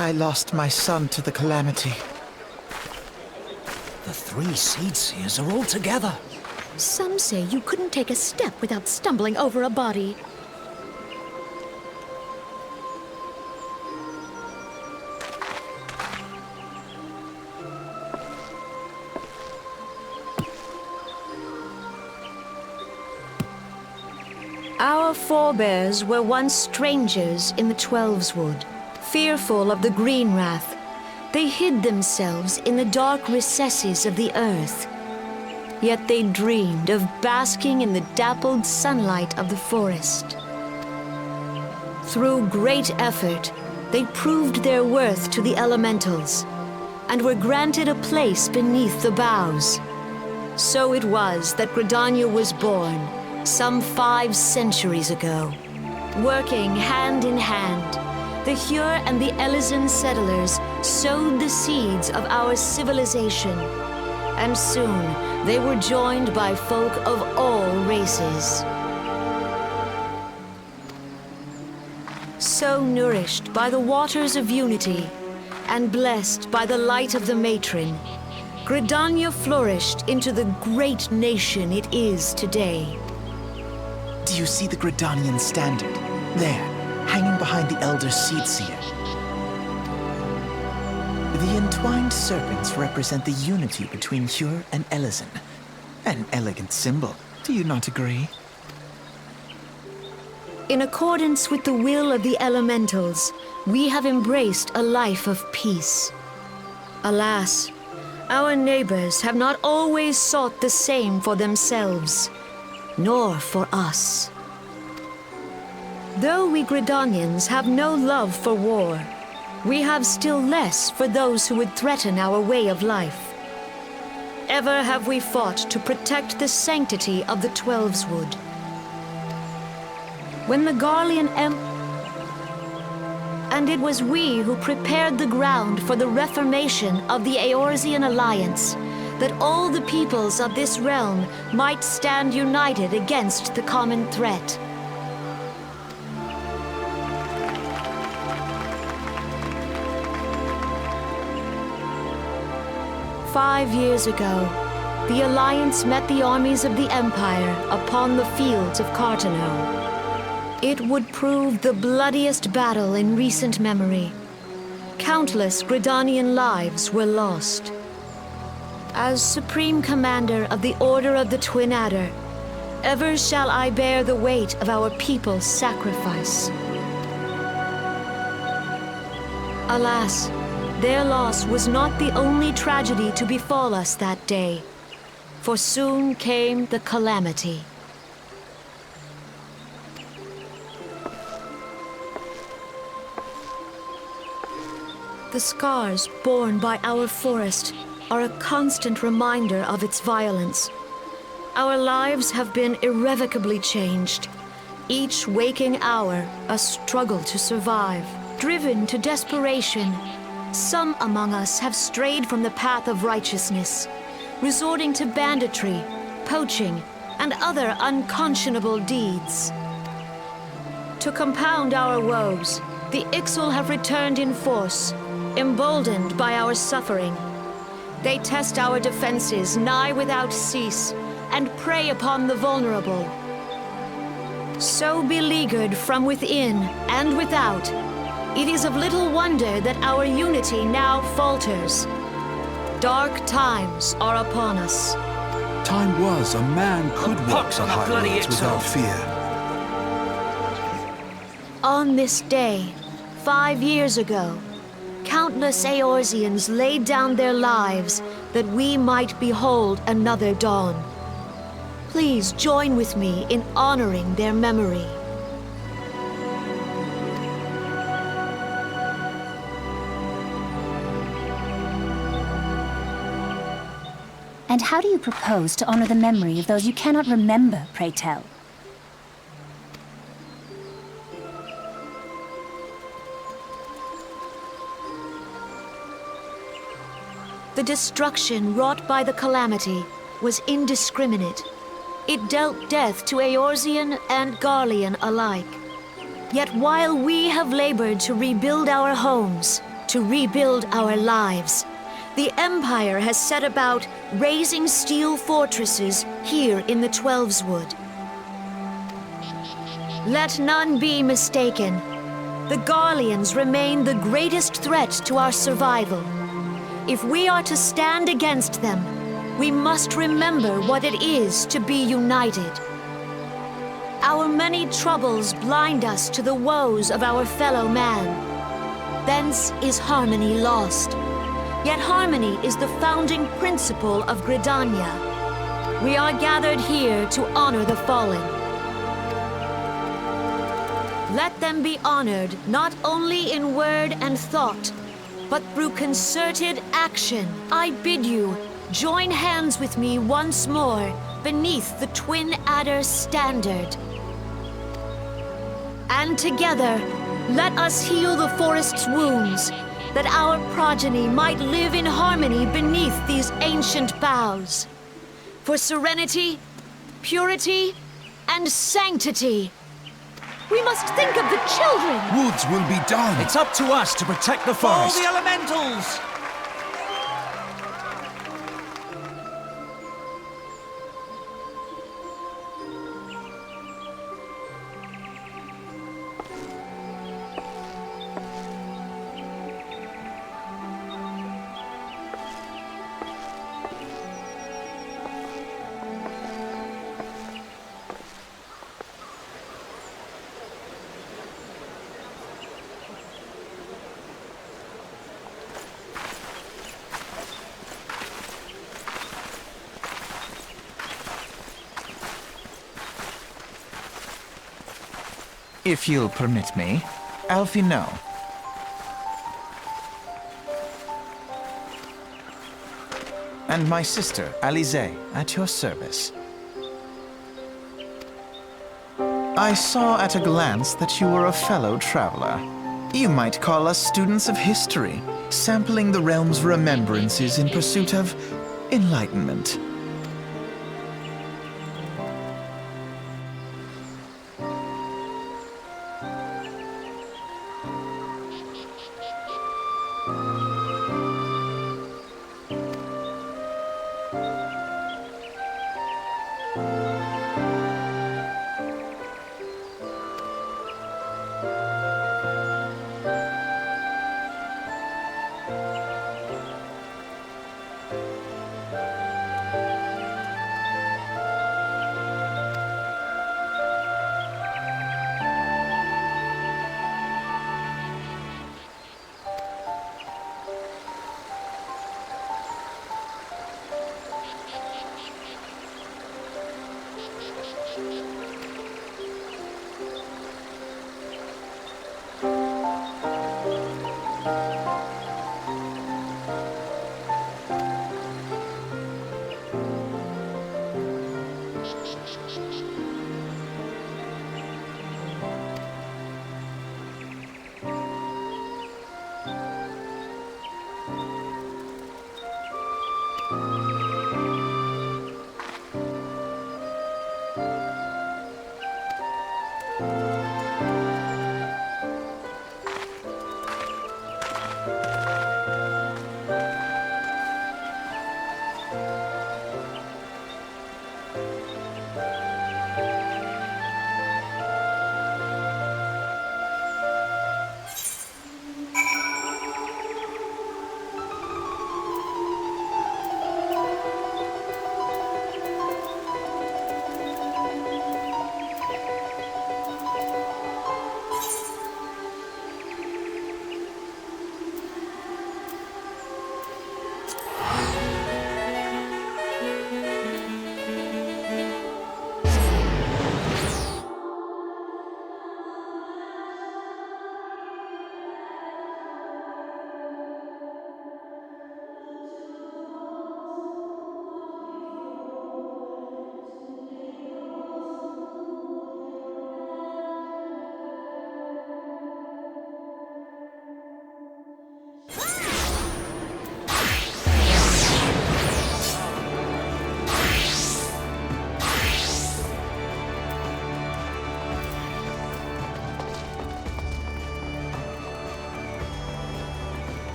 I lost my son to the calamity. The 3 Seed Seers are all together. Some say you couldn't take a step without stumbling over a body. Our forebears were once strangers in the Twelveswood, fearful of the Green Wrath. They hid themselves in the dark recesses of the earth. Yet they dreamed of basking in the dappled sunlight of the forest. Through great effort, they proved their worth to the elementals, and were granted a place beneath the boughs. So it was that GRIDANIA was born, some 5 centuries ago. Working hand in hand, the Hyur and the Elysian settlers sowed the seeds of our civilization, and soon they were joined by folk of all races. So nourished by the waters of unity, and blessed by the light of the matron, GRIDANIA flourished into the great nation it is today. Do you see the Gridanian standard? There, hanging behind the Elder Seed Seer. The entwined serpents represent the unity between Hyur and Elysian. An elegant symbol, do you not agree? In accordance with the will of the elementals, we have embraced a life of peace. Alas, our neighbors have not always sought the same for themselves, nor for us. Though we Gridanians have no love for war, we have still less for those who would threaten our way of life. Ever have we fought to protect the sanctity of the Twelveswood. When the Garlean and it was we who prepared the ground for the reformation of the Eorzean Alliance, that all the peoples of this realm might stand united against the common threat. "5 years ago, the Alliance met the armies of the Empire upon the fields of Carteneau. It would prove the bloodiest battle in recent memory. Countless Gridanian lives were lost. As Supreme Commander of the Order of the Twin Adder, ever shall I bear the weight of our people's sacrifice. Alas, their loss was not the only tragedy to befall us that day, for soon came the calamity. The scars borne by our forest are a constant reminder of its violence. Our lives have been irrevocably changed, each waking hour a struggle to survive. Driven to desperation, some among us have strayed from the path of righteousness, resorting to banditry, poaching, and other unconscionable deeds. To compound our woes, the Ixal have returned in force, emboldened by our suffering. They test our defenses nigh without cease, and prey upon the vulnerable. So beleaguered from within and without, it is of little wonder that our unity now falters. Dark times are upon us. Time was a man could walk the high roads without fear. On this day, 5 years ago, countless Eorzeans laid down their lives that we might behold another dawn. Please join with me in honoring their memory. And how do you propose to honor the memory of those you cannot remember, pray tell? The destruction wrought by the calamity was indiscriminate. It dealt death to Eorzean and Garlean alike. Yet while we have labored to rebuild our homes, to rebuild our lives. The Empire has set about raising steel fortresses here in the Twelveswood. Let none be mistaken. The Garleans remain the greatest threat to our survival. If we are to stand against them, we must remember what it is to be united. Our many troubles blind us to the woes of our fellow man. Thence is harmony lost. Yet harmony is the founding principle of GRIDANIA. We are gathered here to honor the fallen. Let them be honored not only in word and thought, but through concerted action. I bid you, join hands with me once more beneath the Twin Adder's standard. And together, let us heal the forest's wounds, that our progeny might live in harmony beneath these ancient boughs. For serenity, purity, and sanctity. We must think of the children! Woods will be done. It's up to us to protect the For all forest. the elementals! If you'll permit me, Alfie, no. And my sister, Alize, at your service. I saw at a glance that you were a fellow traveler. You might call us students of history, sampling the realm's remembrances in pursuit of enlightenment.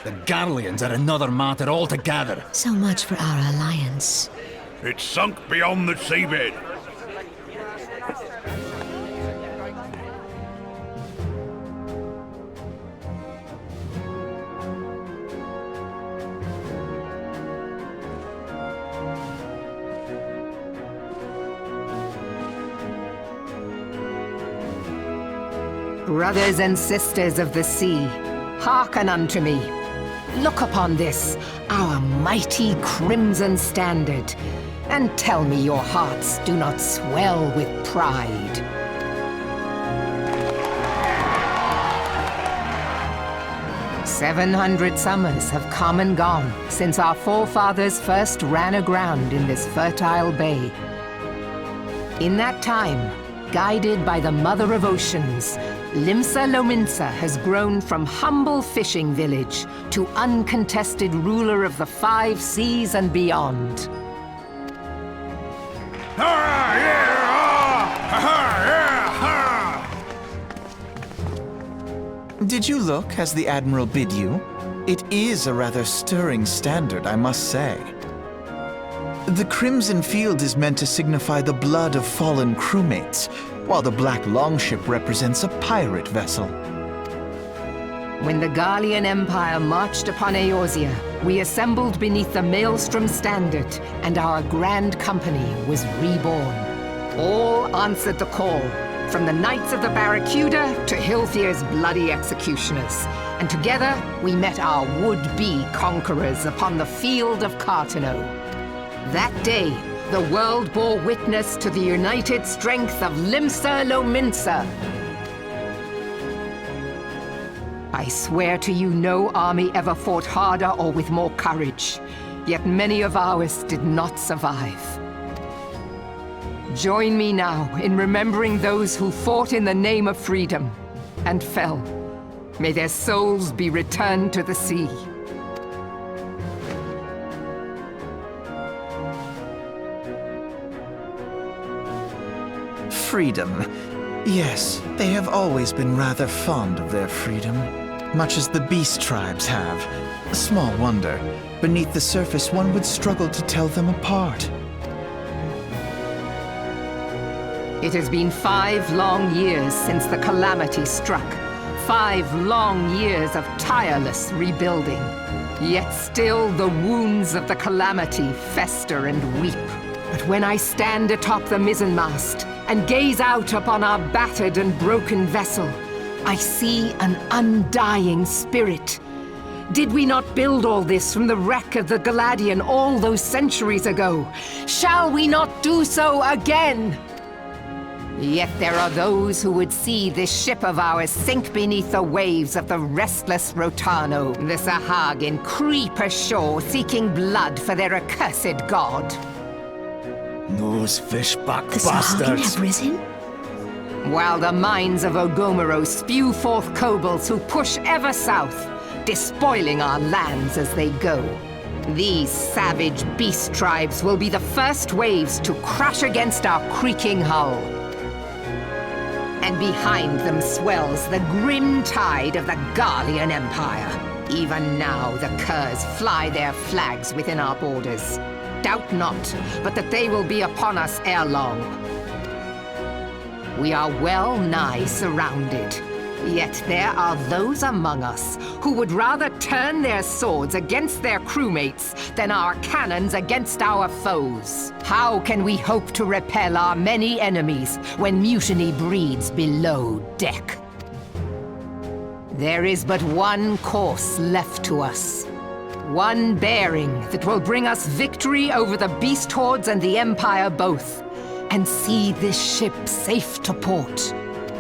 The Garleans are another matter altogether. So much for our alliance. It's sunk beyond the seabed. Brothers and sisters of the sea, hearken unto me. Look upon this, our mighty crimson standard, and tell me your hearts do not swell with pride. "700 summers have come and gone since our forefathers first ran aground in this fertile bay. In that time, guided by the Mother of Oceans, Limsa Lominsa has grown from humble fishing village to uncontested ruler of the 5 seas and beyond. Did you look as the Admiral bid you? It is a rather stirring standard, I must say. The crimson field is meant to signify the blood of fallen crewmates, while the black longship represents a pirate vessel. When the Garlean Empire marched upon Eorzea, we assembled beneath the Maelstrom standard, and our grand company was reborn. All answered the call, from the Knights of the Barracuda to Hilthier's bloody executioners. And together, we met our would-be conquerors upon the field of Cartano. That day, the world bore witness to the united strength of Limsa Lominsa. I swear to you, no army ever fought harder or with more courage, yet many of ours did not survive. Join me now in remembering those who fought in the name of freedom and fell. May their souls be returned to the sea. Freedom. Yes, they have always been rather fond of their freedom, much as the beast tribes have. Small wonder. Beneath the surface, one would struggle to tell them apart. It has been 5 long years since the calamity struck. 5 long years of tireless rebuilding. Yet still the wounds of the calamity fester and weep. But when I stand atop the mizzenmast and gaze out upon our battered and broken vessel, I see an undying spirit. Did we not build all this from the wreck of the Galadian all those centuries ago? Shall we not do so again? Yet there are those who would see this ship of ours sink beneath the waves of the restless Rotano, the Sahagin creep ashore seeking blood for their accursed god. Those fishback The Sahagin bastards. have risen? While the mines of Ogomoro spew forth kobolds who push ever south, despoiling our lands as they go. These savage beast tribes will be the first waves to crash against our creaking hull. And behind them swells the grim tide of the Garlean Empire. Even now the curs fly their flags within our borders. Doubt not, but that they will be upon us ere long. We are well nigh surrounded. Yet there are those among us who would rather turn their swords against their crewmates than our cannons against our foes. How can we hope to repel our many enemies when mutiny breeds below deck? There is but one course left to us. One bearing that will bring us victory over the beast hordes and the Empire both, and see this ship safe to port.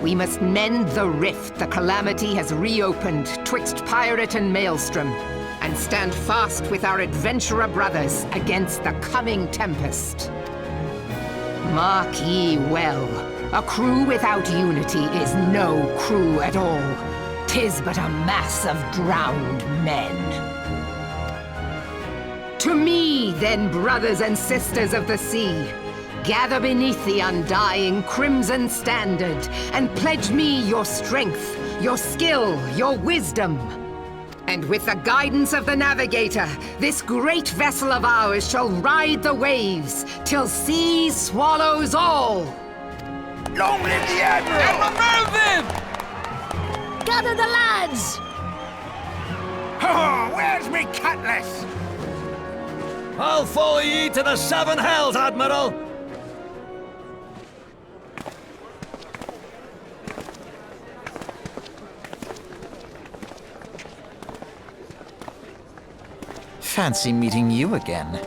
We must mend the rift the calamity has reopened twixt pirate and maelstrom, and stand fast with our adventurer brothers against the coming tempest. Mark ye well, a crew without unity is no crew at all. 'Tis but a mass of drowned men. To me, then, brothers and sisters of the sea, gather beneath the undying crimson standard and pledge me your strength, your skill, your wisdom. And with the guidance of the navigator, this great vessel of ours shall ride the waves till sea swallows all. Long live the Admiral! Remove him! Gather the lads! Oh, where's me cutlass? I'll follow ye to the seven hells, Admiral! Fancy meeting you again.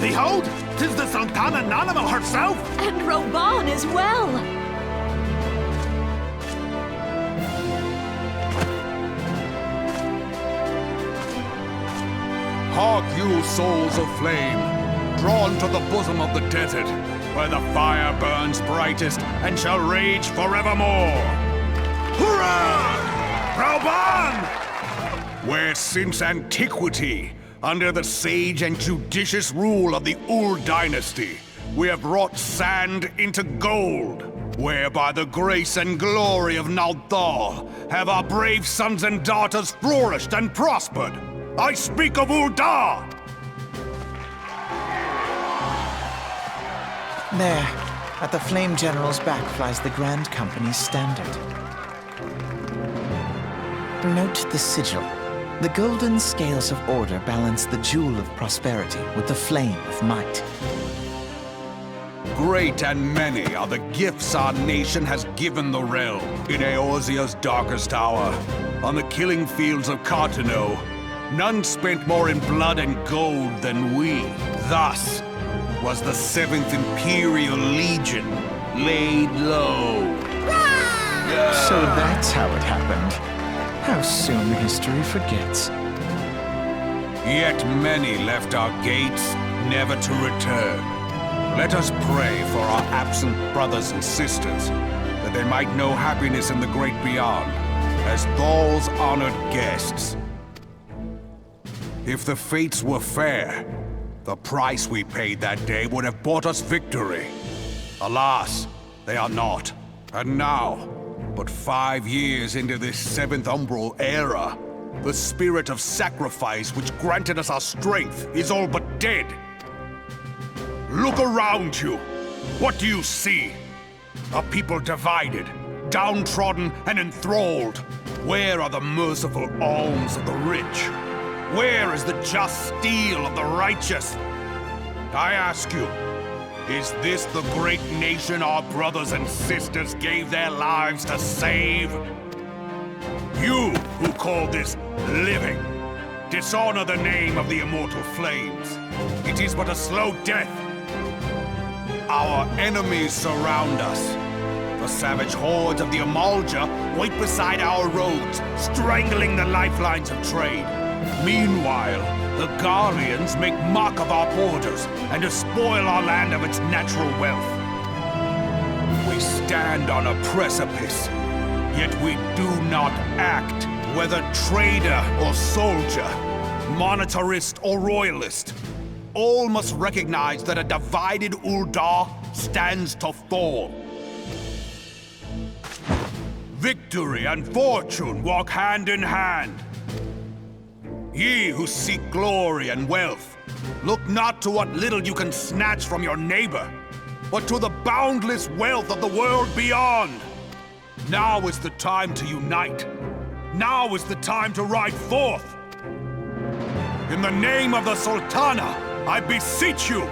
Behold, 'tis the Santana Nanima herself! And Reborn as well! Hark you, souls of flame, drawn to the bosom of the desert, where the fire burns brightest and shall rage forevermore. Hurrah! Reborn! Where since antiquity, under the sage and judicious rule of the UL'DAH dynasty, we have wrought sand into gold, where by the grace and glory of THAL have our brave sons and daughters flourished and prospered. I speak of UL'DAH! There, at the Flame General's back flies the Grand Company's standard. Note the sigil. The golden scales of order balance the jewel of prosperity with the flame of might. Great and many are the gifts our nation has given the realm. In Eorzea's darkest hour, on the killing fields of Cartano, none spent more in blood and gold than we. Thus was the 7th Imperial Legion laid low. So that's how it happened. How soon history forgets. Yet many left our gates, never to return. Let us pray for our absent brothers and sisters, that they might know happiness in the great beyond, as THAL's honored guests. If the fates were fair, the price we paid that day would have bought us victory. Alas, they are not. And now, but 5 years into this 7th Umbral era, the spirit of sacrifice which granted us our strength is all but dead. Look around you. What do you see? A people divided, downtrodden and enthralled. Where are the merciful alms of the rich? Where is the just steel of the righteous? I ask you, is this the great nation our brothers and sisters gave their lives to save? You who call this living, dishonor the name of the immortal flames. It is but a slow death. Our enemies surround us. The savage hordes of the UL'DAH wait beside our roads, strangling the lifelines of trade. Meanwhile, the Guardians make mock of our borders and despoil our land of its natural wealth. We stand on a precipice, yet we do not act. Whether trader or soldier, monetarist or royalist, all must recognize that a divided UL'DAH stands to fall. Victory and fortune walk hand in hand. Ye who seek glory and wealth, look not to what little you can snatch from your neighbor, but to the boundless wealth of the world beyond. Now is the time to unite. Now is the time to ride forth. In the name of the Sultana, I beseech you,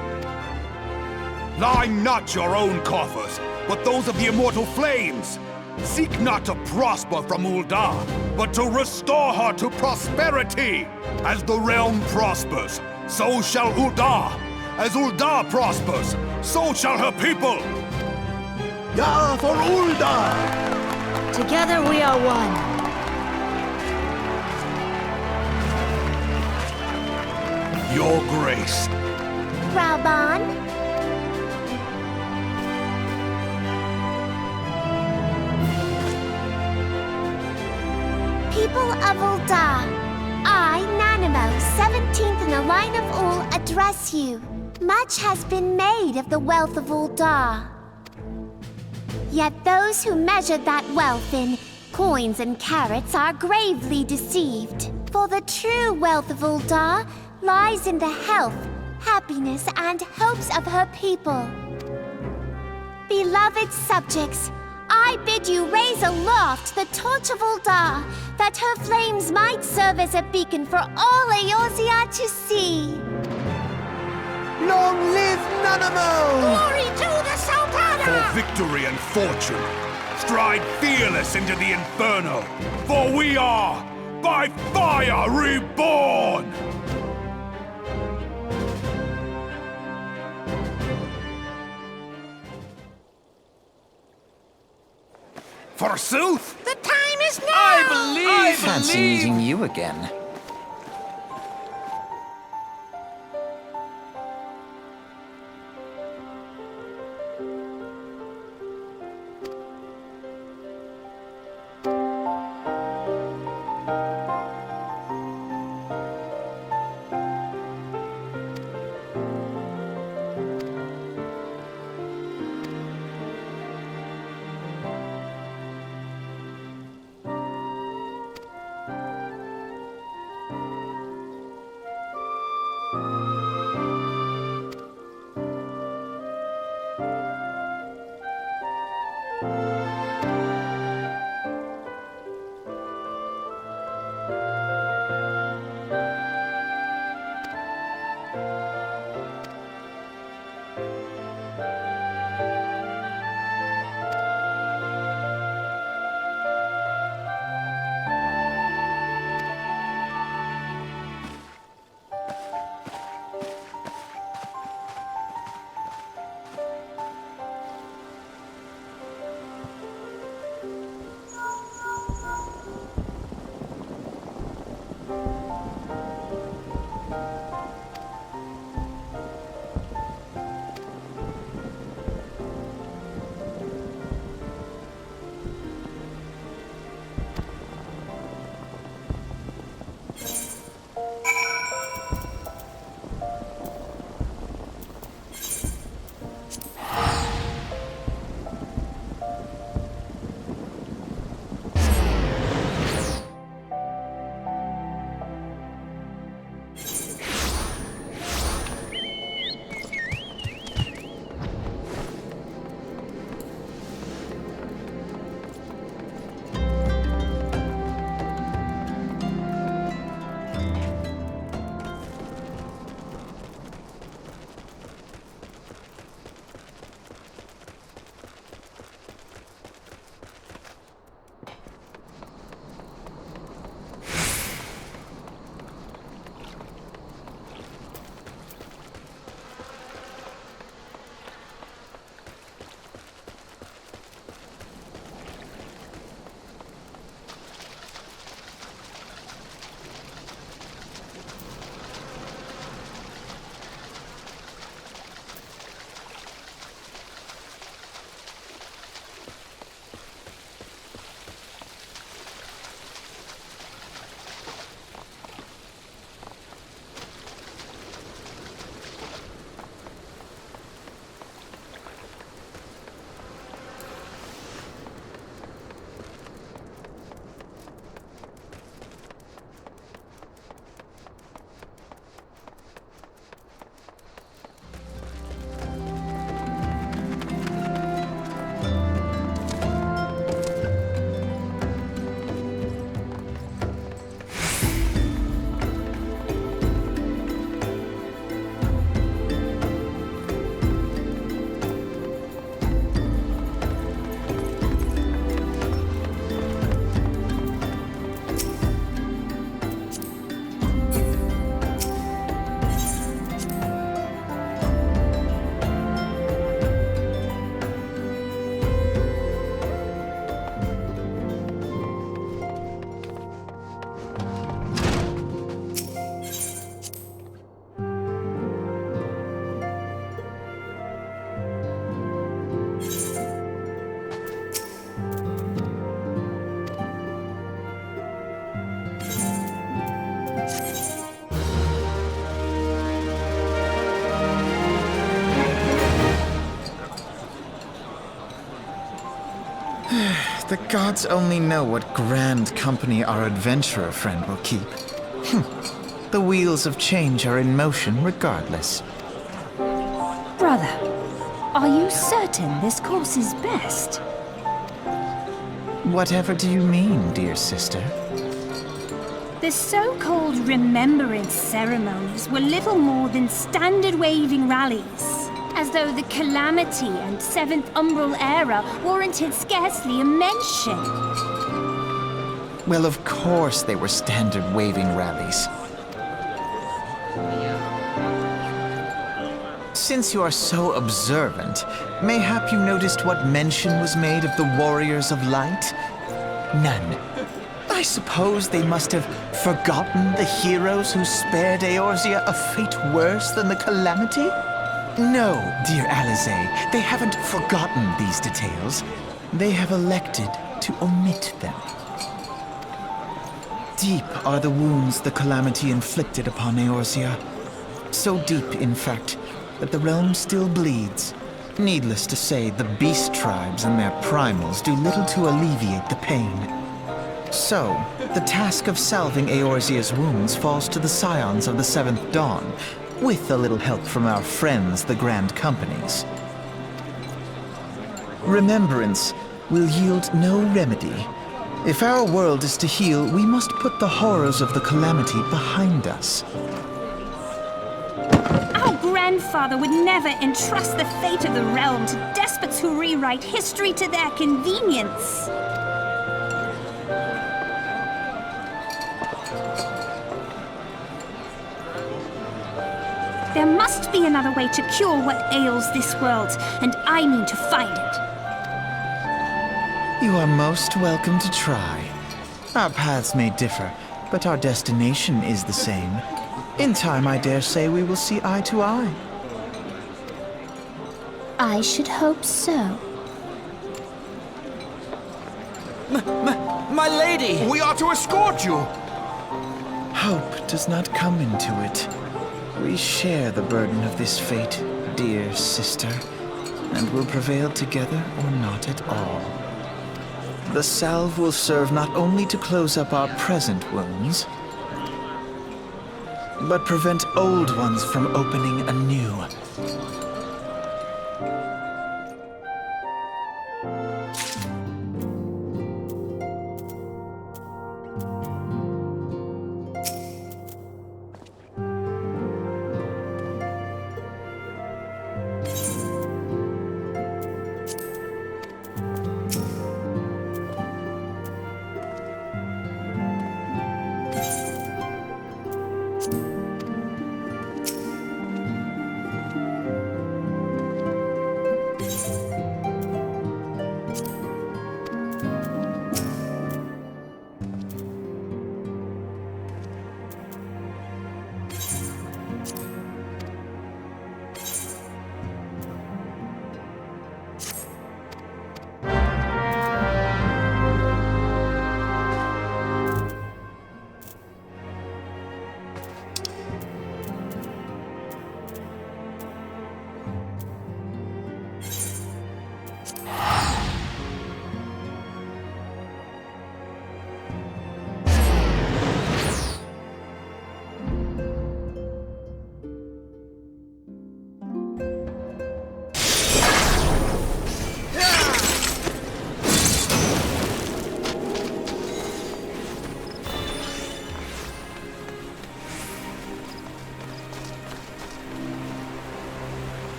line not your own coffers, but those of the immortal flames. Seek not to prosper from UL'DAH, but to restore her to prosperity. As the realm prospers, so shall UL'DAH. As UL'DAH prospers, so shall her people. Yeah, for UL'DAH! Together we are one. Your Grace. Reborn. People of UL'DAH, I, Nanimo, 17th in the line of Ul, address you. Much has been made of the wealth of UL'DAH. Yet those who measure that wealth in coins and carats are gravely deceived. For the true wealth of UL'DAH lies in the health, happiness, and hopes of her people. Beloved subjects, I bid you raise aloft the torch of UL'DAH, that her flames might serve as a beacon for all Eorzea to see. Long live Nanamo! Glory to the Sultana! For victory and fortune, stride fearless into the inferno, for we are, by fire, reborn! Forsooth! The time is now! I Fancy meeting you again. The gods only know what grand company our adventurer friend will keep. The wheels of change are in motion regardless. Brother, are you certain this course is best? Whatever do you mean, dear sister? The so-called remembrance ceremonies were little more than standard waving rallies, as though the Calamity and Seventh Umbral era warranted scarcely a mention. Well, of course they were standard waving rallies. Since you are so observant, mayhap you noticed what mention was made of the Warriors of Light? None. I suppose they must have forgotten the heroes who spared Eorzea a fate worse than the Calamity? No, dear Alizé, they haven't forgotten these details. They have elected to omit them. Deep are the wounds the Calamity inflicted upon Eorzea. So deep, in fact, that the realm still bleeds. Needless to say, the beast tribes and their primals do little to alleviate the pain. So, the task of salving Eorzea's wounds falls to the scions of the Seventh Dawn, with a little help from our friends, the Grand Companies. Remembrance will yield no remedy. If our world is to heal, we must put the horrors of the Calamity behind us. Our grandfather would never entrust the fate of the realm to despots who rewrite history to their convenience. There must be another way to cure what ails this world, and I mean to find it. You are most welcome to try. Our paths may differ, but our destination is the same. In time, I dare say we will see eye to eye. I should hope so. My lady! We are to escort you! Hope does not come into it. We share the burden of this fate, dear sister, and will prevail together or not at all. The salve will serve not only to close up our present wounds, but prevent old ones from opening anew.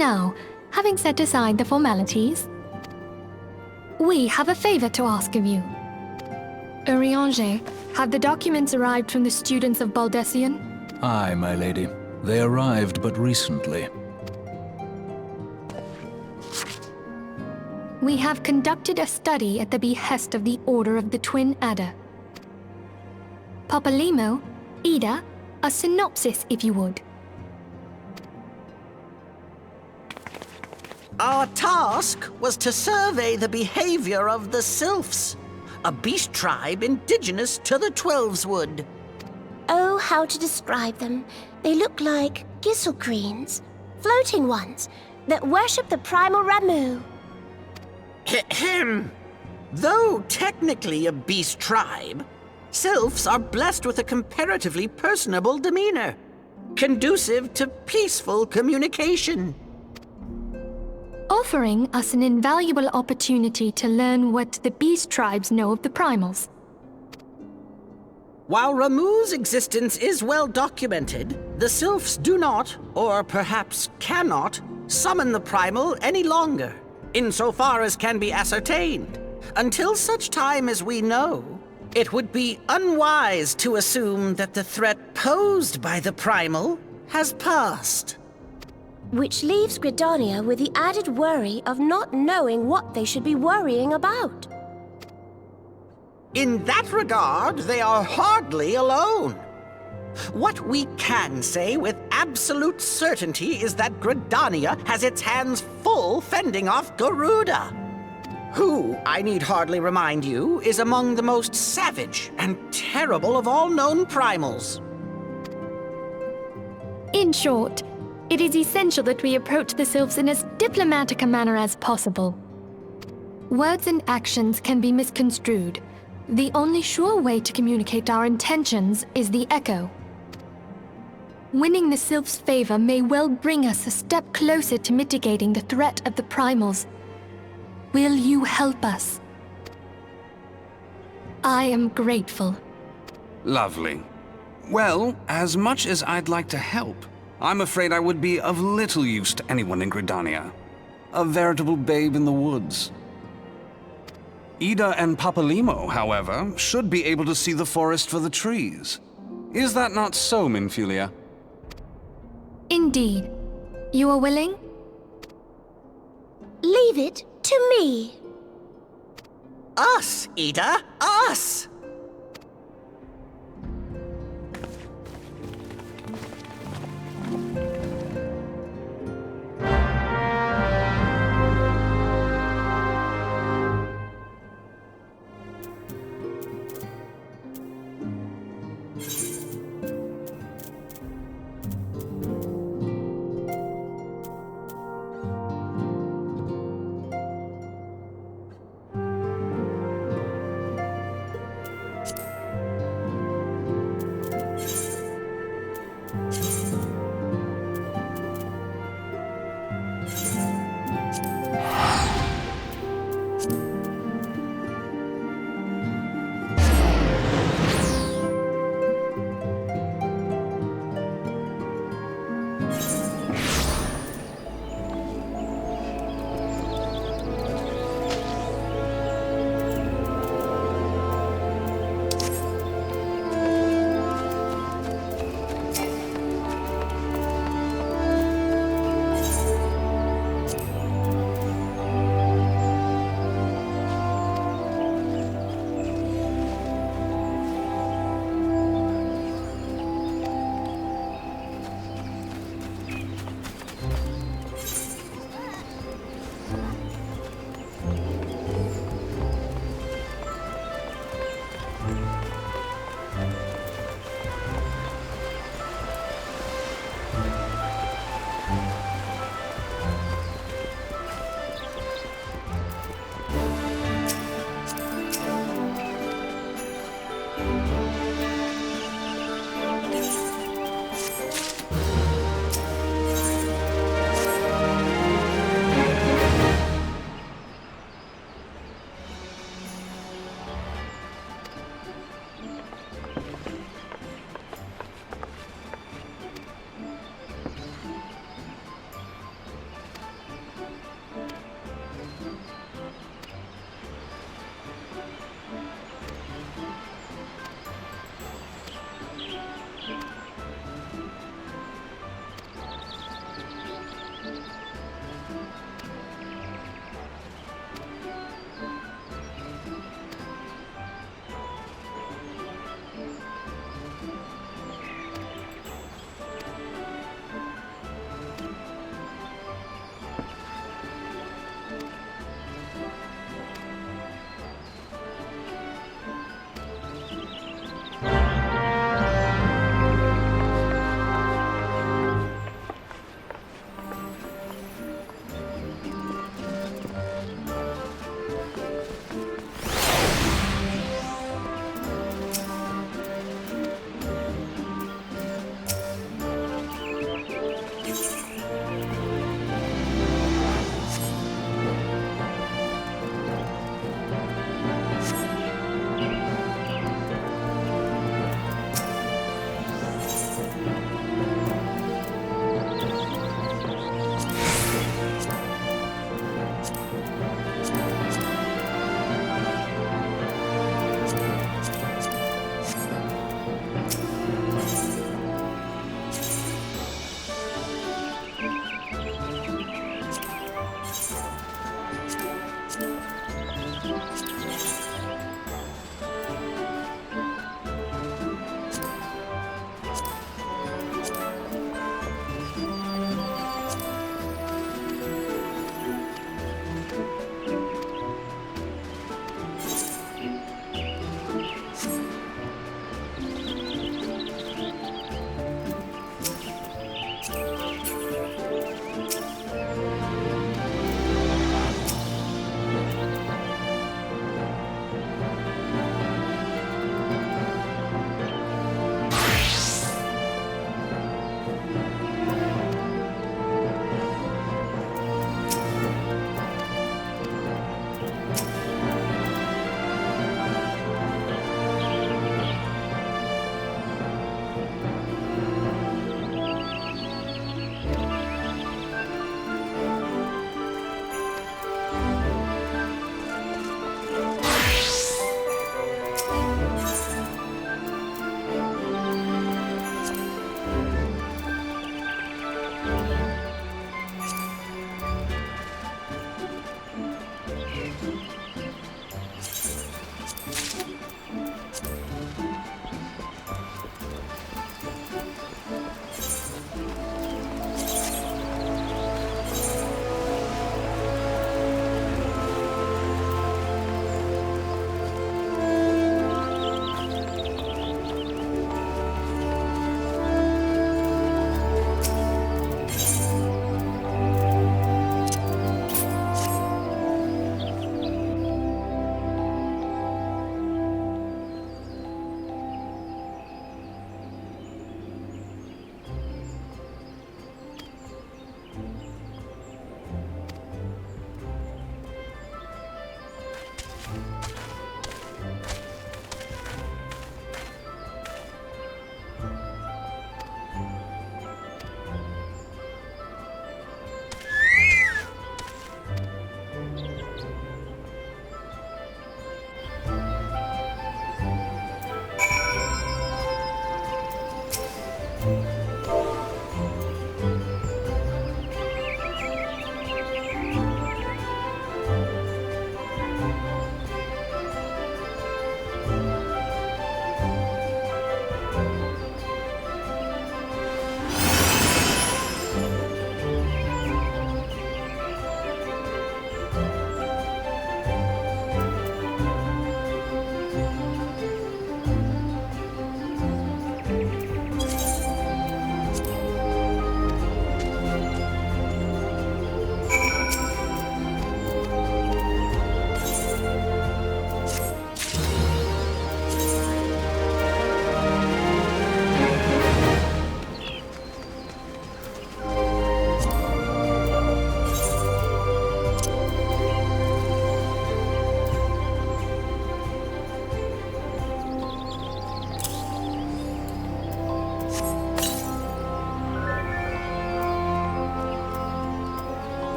Now, having set aside the formalities, we have a favor to ask of you. Urianger, have the documents arrived from the students of Baldessian? Aye, my lady. They arrived but recently. We have conducted a study at the behest of the Order of the Twin Adder. Papalimo, Ida, a synopsis if you would. Our task was to survey the behavior of the Sylphs, a beast tribe indigenous to the Twelveswood. Oh, how to describe them. They look like gisselcreens, floating ones, that worship the primal Ramu. Ahem. Though technically a beast tribe, Sylphs are blessed with a comparatively personable demeanor, conducive to peaceful communication. Offering us an invaluable opportunity to learn what the beast tribes know of the primals. While Ramu's existence is well documented, the Sylphs do not, or perhaps cannot, summon the primal any longer, insofar as can be ascertained. Until such time as we know, it would be unwise to assume that the threat posed by the primal has passed. Which leaves Gridania with the added worry of not knowing what they should be worrying about. In that regard, they are hardly alone. What we can say with absolute certainty is that Gridania has its hands full fending off Garuda, who, I need hardly remind you, is among the most savage and terrible of all known primals. In short, it is essential that we approach the Sylphs in as diplomatic a manner as possible. Words and actions can be misconstrued. The only sure way to communicate our intentions is the echo. Winning the Sylphs' favor may well bring us a step closer to mitigating the threat of the primals. Will you help us? I am grateful. Lovely. Well, as much as I'd like to help, I'm afraid I would be of little use to anyone in Gridania. A veritable babe in the woods. Ida and Papalimo, however, should be able to see the forest for the trees. Is that not so, Minfilia? Indeed. You are willing? Leave it to me. Us, Ida, us!